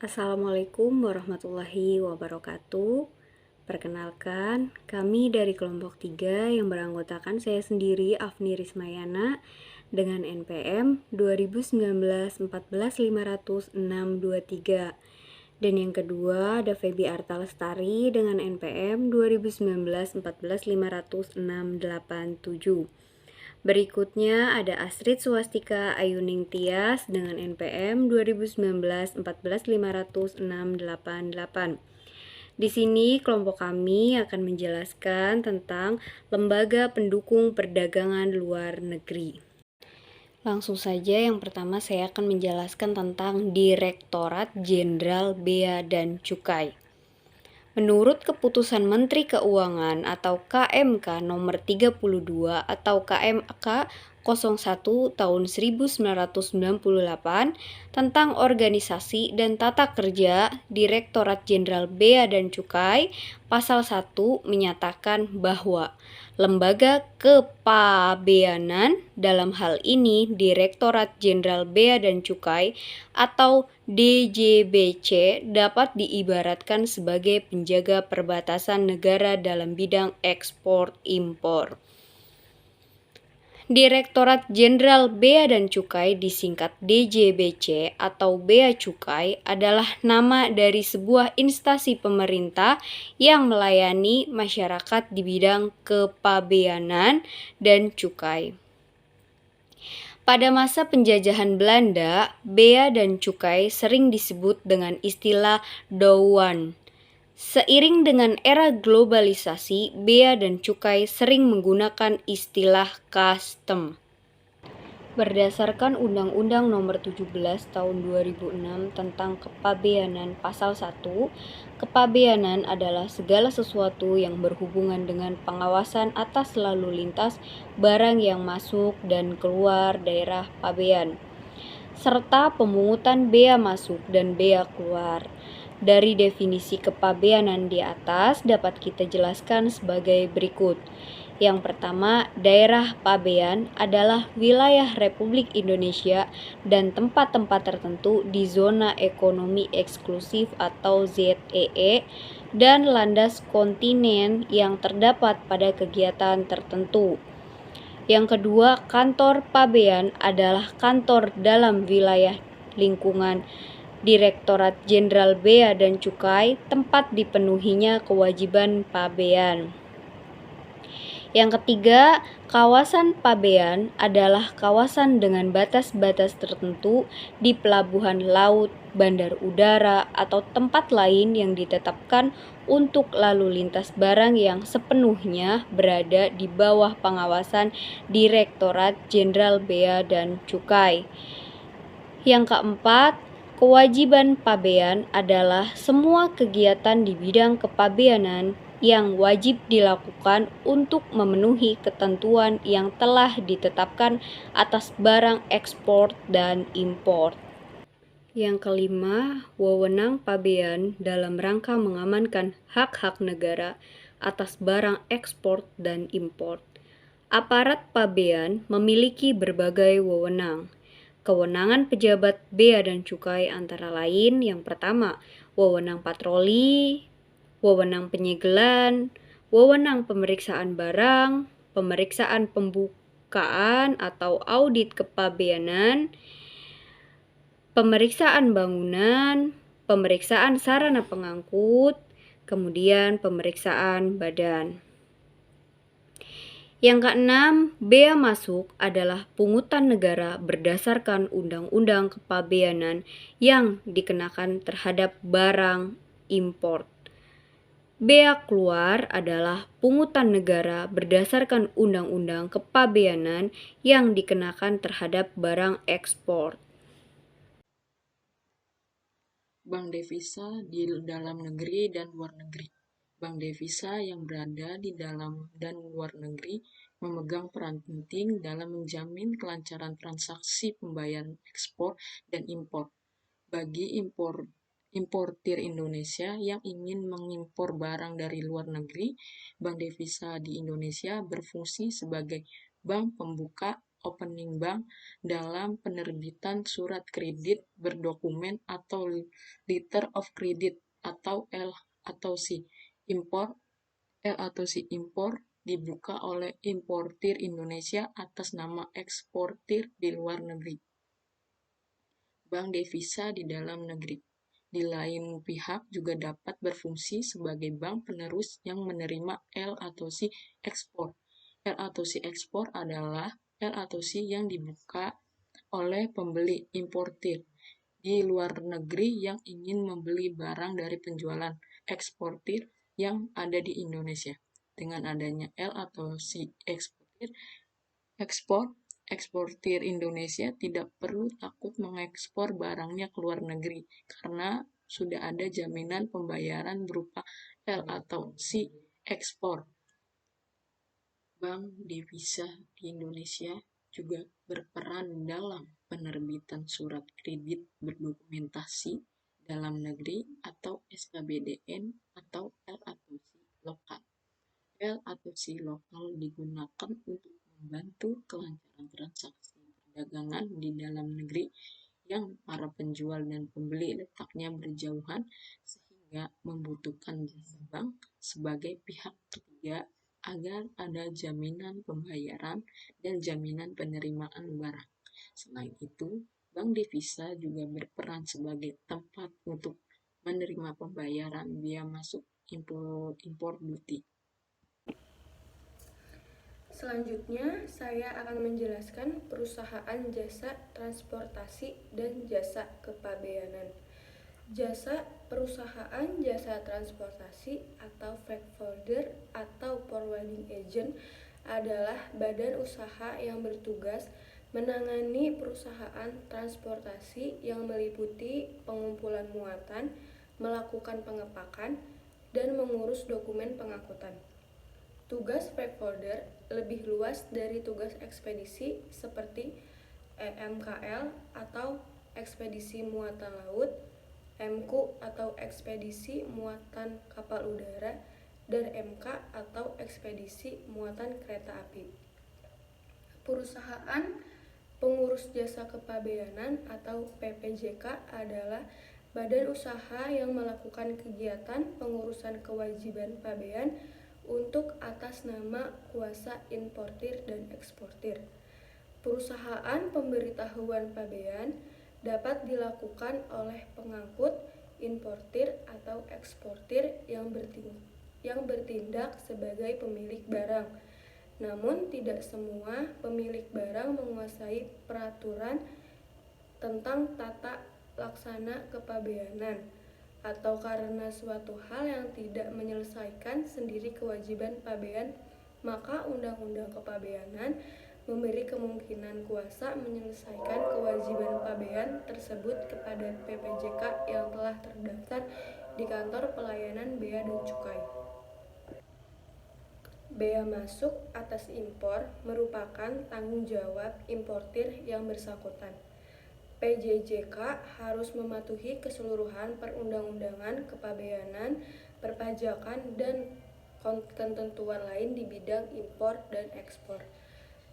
Assalamualaikum warahmatullahi wabarakatuh. Perkenalkan, kami dari kelompok 3 yang beranggotakan saya sendiri, Afni Rismayana, dengan NPM 2019-1450623. Dan yang kedua ada Febi Arta Lestari dengan NPM 2019-1450687. Berikutnya ada Astrid Swastika Ayuning Tias dengan NPM 2019-1450688. Di sini kelompok kami akan menjelaskan tentang lembaga pendukung perdagangan luar negeri. Langsung saja, yang pertama saya akan menjelaskan tentang Direktorat Jenderal Bea dan Cukai. Menurut Keputusan Menteri Keuangan atau KMK nomor 32 atau KMK 01 tahun 1998 tentang organisasi dan tata kerja Direktorat Jenderal Bea dan Cukai, pasal 1 menyatakan bahwa lembaga kepabeanan, dalam hal ini Direktorat Jenderal Bea dan Cukai atau DJBC, dapat diibaratkan sebagai penjaga perbatasan negara dalam bidang ekspor-impor. Direktorat Jenderal Bea dan Cukai disingkat DJBC atau Bea Cukai adalah nama dari sebuah instansi pemerintah yang melayani masyarakat di bidang kepabeanan dan cukai. Pada masa penjajahan Belanda, bea dan cukai sering disebut dengan istilah douane. Seiring dengan era globalisasi, bea dan cukai sering menggunakan istilah custom. Berdasarkan Undang-Undang Nomor 17 Tahun 2006 tentang Kepabeanan Pasal 1, kepabeanan adalah segala sesuatu yang berhubungan dengan pengawasan atas lalu lintas barang yang masuk dan keluar daerah pabean, serta pemungutan bea masuk dan bea keluar. Dari definisi kepabeanan di atas dapat kita jelaskan sebagai berikut. Yang pertama, daerah pabean adalah wilayah Republik Indonesia dan tempat-tempat tertentu di zona ekonomi eksklusif atau ZEE dan landas kontinen yang terdapat pada kegiatan tertentu. Yang kedua, kantor pabean adalah kantor dalam wilayah lingkungan Direktorat Jenderal Bea dan Cukai, tempat dipenuhinya kewajiban pabean. Yang ketiga, kawasan pabean adalah kawasan dengan batas-batas tertentu di pelabuhan laut, bandar udara, atau tempat lain yang ditetapkan untuk lalu lintas barang yang sepenuhnya berada di bawah pengawasan Direktorat Jenderal Bea dan Cukai. Yang keempat, kewajiban pabean adalah semua kegiatan di bidang kepabeanan yang wajib dilakukan untuk memenuhi ketentuan yang telah ditetapkan atas barang ekspor dan impor. Yang kelima, wewenang pabean dalam rangka mengamankan hak-hak negara atas barang ekspor dan impor. Aparat pabean memiliki berbagai wewenang. Kewenangan pejabat bea dan cukai antara lain: yang pertama, wewenang patroli, wewenang penyegelan, wewenang pemeriksaan barang, pemeriksaan pembukaan atau audit kepabeanan, pemeriksaan bangunan, pemeriksaan sarana pengangkut, kemudian pemeriksaan badan. Yang keenam, bea masuk adalah pungutan negara berdasarkan Undang-Undang Kepabeanan yang dikenakan terhadap barang impor. Bea keluar adalah pungutan negara berdasarkan Undang-Undang Kepabeanan yang dikenakan terhadap barang ekspor. Bank devisa di dalam negeri dan luar negeri. Bank devisa yang berada di dalam dan luar negeri memegang peran penting dalam menjamin kelancaran transaksi pembayaran ekspor dan impor. Bagi importir Indonesia yang ingin mengimpor barang dari luar negeri, bank devisa di Indonesia berfungsi sebagai bank pembuka opening bank dalam penerbitan surat kredit berdokumen atau letter of credit atau L atau C. L atau C impor dibuka oleh importir Indonesia atas nama eksportir di luar negeri. Bank devisa di dalam negeri. Di lain pihak juga dapat berfungsi sebagai bank penerus yang menerima L atau C ekspor. L atau C ekspor adalah L atau C yang dibuka oleh pembeli importir di luar negeri yang ingin membeli barang dari penjualan eksportir yang ada di Indonesia. Dengan adanya L atau C eksportir Indonesia tidak perlu takut mengekspor barangnya ke luar negeri karena sudah ada jaminan pembayaran berupa L atau C ekspor. Bank devisa di Indonesia juga berperan dalam penerbitan surat kredit berdokumentasi dalam negeri atau SKBDN atau L atau C lokal. L atau C lokal digunakan untuk membantu kelancaran transaksi perdagangan di dalam negeri yang para penjual dan pembeli letaknya berjauhan sehingga membutuhkan jasa bank sebagai pihak ketiga agar ada jaminan pembayaran dan jaminan penerimaan barang. Selain itu, bank devisa juga berperan sebagai tempat untuk menerima pembayaran biaya masuk impor duty. Selanjutnya, saya akan menjelaskan perusahaan jasa transportasi dan jasa kepabeanan. Perusahaan jasa transportasi atau freight forwarder atau forwarding agent adalah badan usaha yang bertugas menangani perusahaan transportasi yang meliputi pengumpulan muatan, melakukan pengepakan, dan mengurus dokumen pengangkutan. Tugas freight forwarder lebih luas dari tugas ekspedisi seperti EMKL atau ekspedisi muatan laut, MQ atau ekspedisi muatan kapal udara, dan MK atau ekspedisi muatan kereta api. Perusahaan pengurus jasa kepabeanan atau PPJK adalah badan usaha yang melakukan kegiatan pengurusan kewajiban pabean untuk atas nama kuasa importir dan eksportir. Perusahaan pemberitahuan pabean dapat dilakukan oleh pengangkut, importir, atau eksportir yang bertindak sebagai pemilik barang. Namun tidak semua pemilik barang menguasai peraturan tentang tata laksana kepabeanan, atau karena suatu hal yang tidak menyelesaikan sendiri kewajiban pabean, maka Undang-Undang Kepabeanan memberi kemungkinan kuasa menyelesaikan kewajiban pabean tersebut kepada PPJK yang telah terdaftar di Kantor Pelayanan Bea dan Cukai. Bea masuk atas impor merupakan tanggung jawab importir yang bersangkutan. PJJK harus mematuhi keseluruhan perundang-undangan kepabeanan, perpajakan, dan ketentuan lain di bidang impor dan ekspor,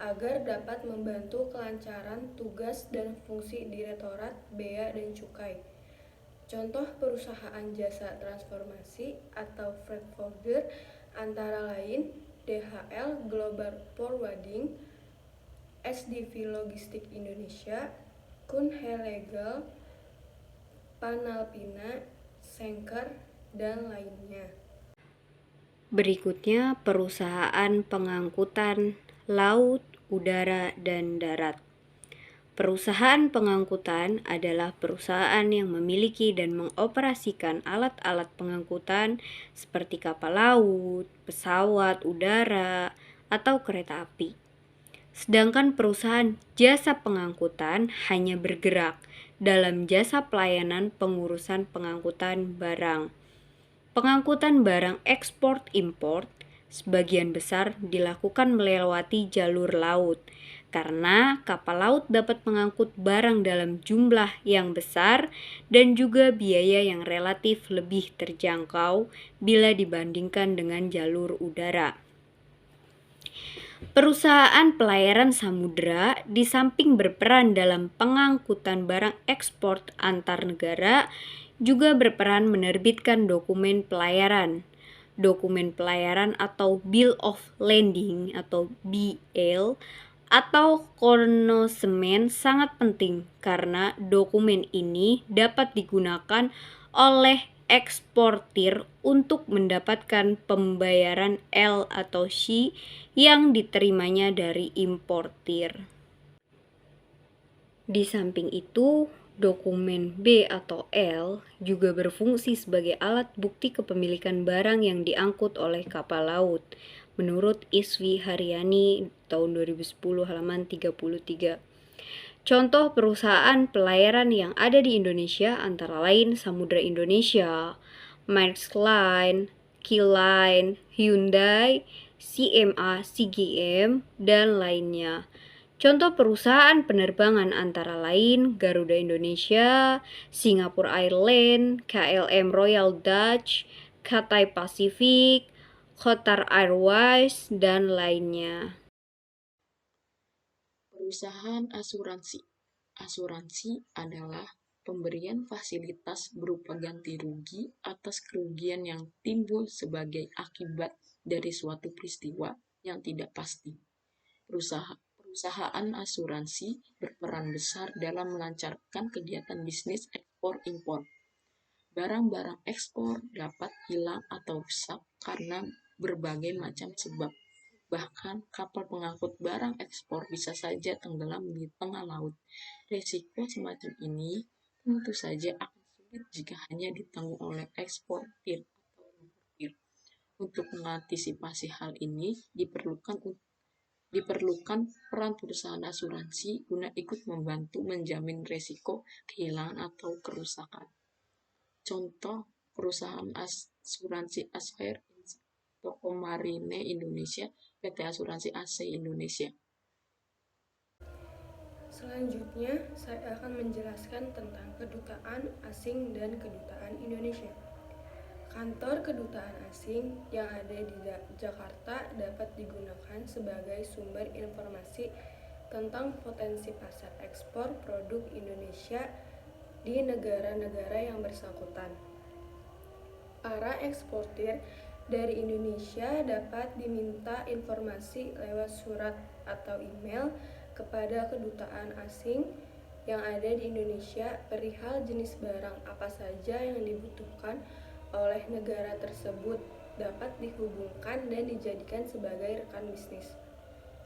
agar dapat membantu kelancaran tugas dan fungsi Direktorat Bea dan Cukai. Contoh perusahaan jasa transformasi atau freight forwarder antara lain DHL Global Forwarding, SDV Logistik Indonesia, Kuhn Legal, Panalpina, Schenker, dan lainnya. Berikutnya, perusahaan pengangkutan laut, udara, dan darat. Perusahaan pengangkutan adalah perusahaan yang memiliki dan mengoperasikan alat-alat pengangkutan seperti kapal laut, pesawat udara, atau kereta api. Sedangkan perusahaan jasa pengangkutan hanya bergerak dalam jasa pelayanan pengurusan pengangkutan barang. Pengangkutan barang ekspor-impor sebagian besar dilakukan melewati jalur laut, karena kapal laut dapat mengangkut barang dalam jumlah yang besar dan juga biaya yang relatif lebih terjangkau bila dibandingkan dengan jalur udara. Perusahaan pelayaran samudera di samping berperan dalam pengangkutan barang ekspor antar negara, juga berperan menerbitkan dokumen pelayaran. Dokumen pelayaran atau Bill of Lading atau BL atau konnosemen sangat penting karena dokumen ini dapat digunakan oleh eksportir untuk mendapatkan pembayaran L atau C yang diterimanya dari importir. Di samping itu, dokumen B atau L juga berfungsi sebagai alat bukti kepemilikan barang yang diangkut oleh kapal laut, menurut Iswi Haryani tahun 2010 halaman 33. Contoh perusahaan pelayaran yang ada di Indonesia antara lain Samudra Indonesia, Maersk Line, Key Line, Hyundai, CMA CGM, dan lainnya. Contoh perusahaan penerbangan antara lain Garuda Indonesia, Singapore Airlines, KLM Royal Dutch, Cathay Pacific, Qatar Airways, dan lainnya. Perusahaan asuransi. Asuransi adalah pemberian fasilitas berupa ganti rugi atas kerugian yang timbul sebagai akibat dari suatu peristiwa yang tidak pasti. Perusahaan asuransi berperan besar dalam melancarkan kegiatan bisnis ekspor-impor. Barang-barang ekspor dapat hilang atau rusak karena berbagai macam sebab. Bahkan kapal pengangkut barang ekspor bisa saja tenggelam di tengah laut. Risiko semacam ini tentu saja akan sulit jika hanya ditanggung oleh eksportir atau importir. Untuk mengantisipasi hal ini, diperlukan peran perusahaan asuransi guna ikut membantu menjamin risiko kehilangan atau kerusakan. Contoh perusahaan asuransi Aspher, Toko Marine Indonesia, PT Asuransi AC Indonesia. Selanjutnya, saya akan menjelaskan tentang kedutaan asing dan kedutaan Indonesia. Kantor kedutaan asing yang ada di Jakarta dapat digunakan sebagai sumber informasi tentang potensi pasar ekspor produk Indonesia di negara-negara yang bersangkutan. Para eksportir dari Indonesia dapat diminta informasi lewat surat atau email kepada kedutaan asing yang ada di Indonesia perihal jenis barang apa saja yang dibutuhkan oleh negara tersebut dapat dihubungkan dan dijadikan sebagai rekan bisnis.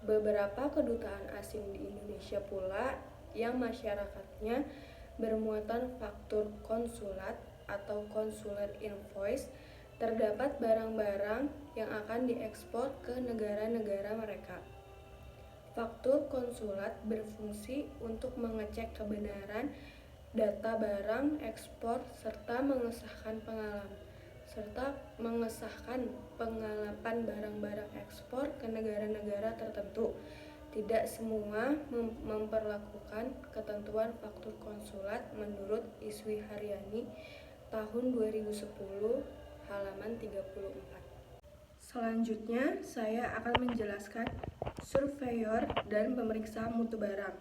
Beberapa kedutaan asing di Indonesia pula yang masyarakatnya bermuatan faktur konsulat atau consular invoice, terdapat barang-barang yang akan diekspor ke negara-negara mereka. Faktur konsulat berfungsi untuk mengecek kebenaran data barang ekspor serta mengesahkan pengalapan barang-barang ekspor ke negara-negara tertentu. Tidak semua memperlakukan ketentuan faktur konsulat menurut Iswi Haryani tahun 2010 halaman 34. Selanjutnya, saya akan menjelaskan surveyor dan pemeriksa mutu barang.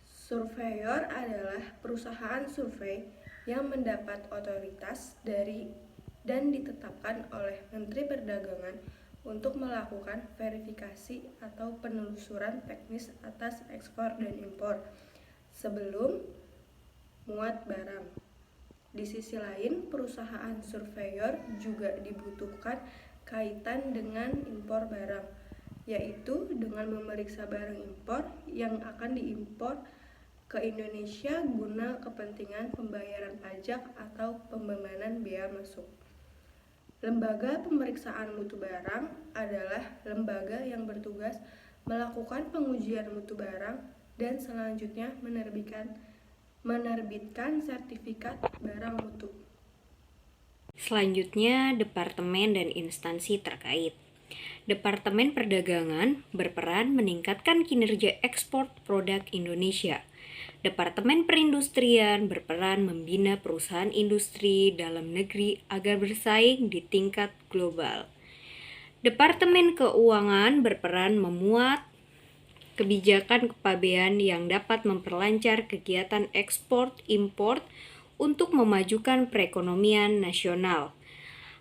Surveyor adalah perusahaan survei yang mendapat otoritas dari dan ditetapkan oleh Menteri Perdagangan untuk melakukan verifikasi atau penelusuran teknis atas ekspor dan impor sebelum muat barang. Di sisi lain, perusahaan surveyor juga dibutuhkan kaitan dengan impor barang, yaitu dengan memeriksa barang impor yang akan diimpor ke Indonesia guna kepentingan pembayaran pajak atau pembebanan bea masuk. Lembaga pemeriksaan mutu barang adalah lembaga yang bertugas melakukan pengujian mutu barang dan selanjutnya menerbitkan sertifikat barang mutu. Selanjutnya, departemen dan instansi terkait. Departemen Perdagangan berperan meningkatkan kinerja ekspor produk Indonesia. Departemen Perindustrian berperan membina perusahaan industri dalam negeri agar bersaing di tingkat global. Departemen Keuangan berperan memuat kebijakan kepabean yang dapat memperlancar kegiatan ekspor-impor untuk memajukan perekonomian nasional.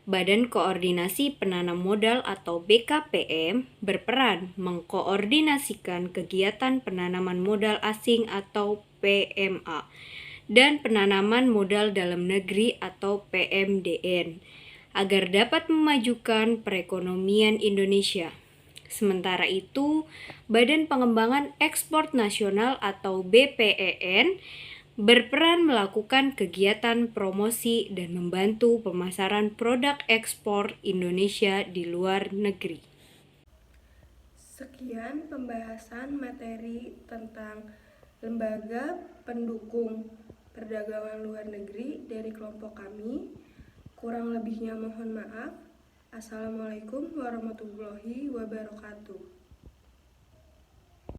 Badan Koordinasi Penanam Modal atau BKPM berperan mengkoordinasikan kegiatan penanaman modal asing atau PMA dan penanaman modal dalam negeri atau PMDN agar dapat memajukan perekonomian Indonesia. Sementara itu, Badan Pengembangan Ekspor Nasional atau BPEN berperan melakukan kegiatan promosi dan membantu pemasaran produk ekspor Indonesia di luar negeri. Sekian pembahasan materi tentang lembaga pendukung perdagangan luar negeri dari kelompok kami. Kurang lebihnya mohon maaf. Assalamualaikum warahmatullahi wabarakatuh.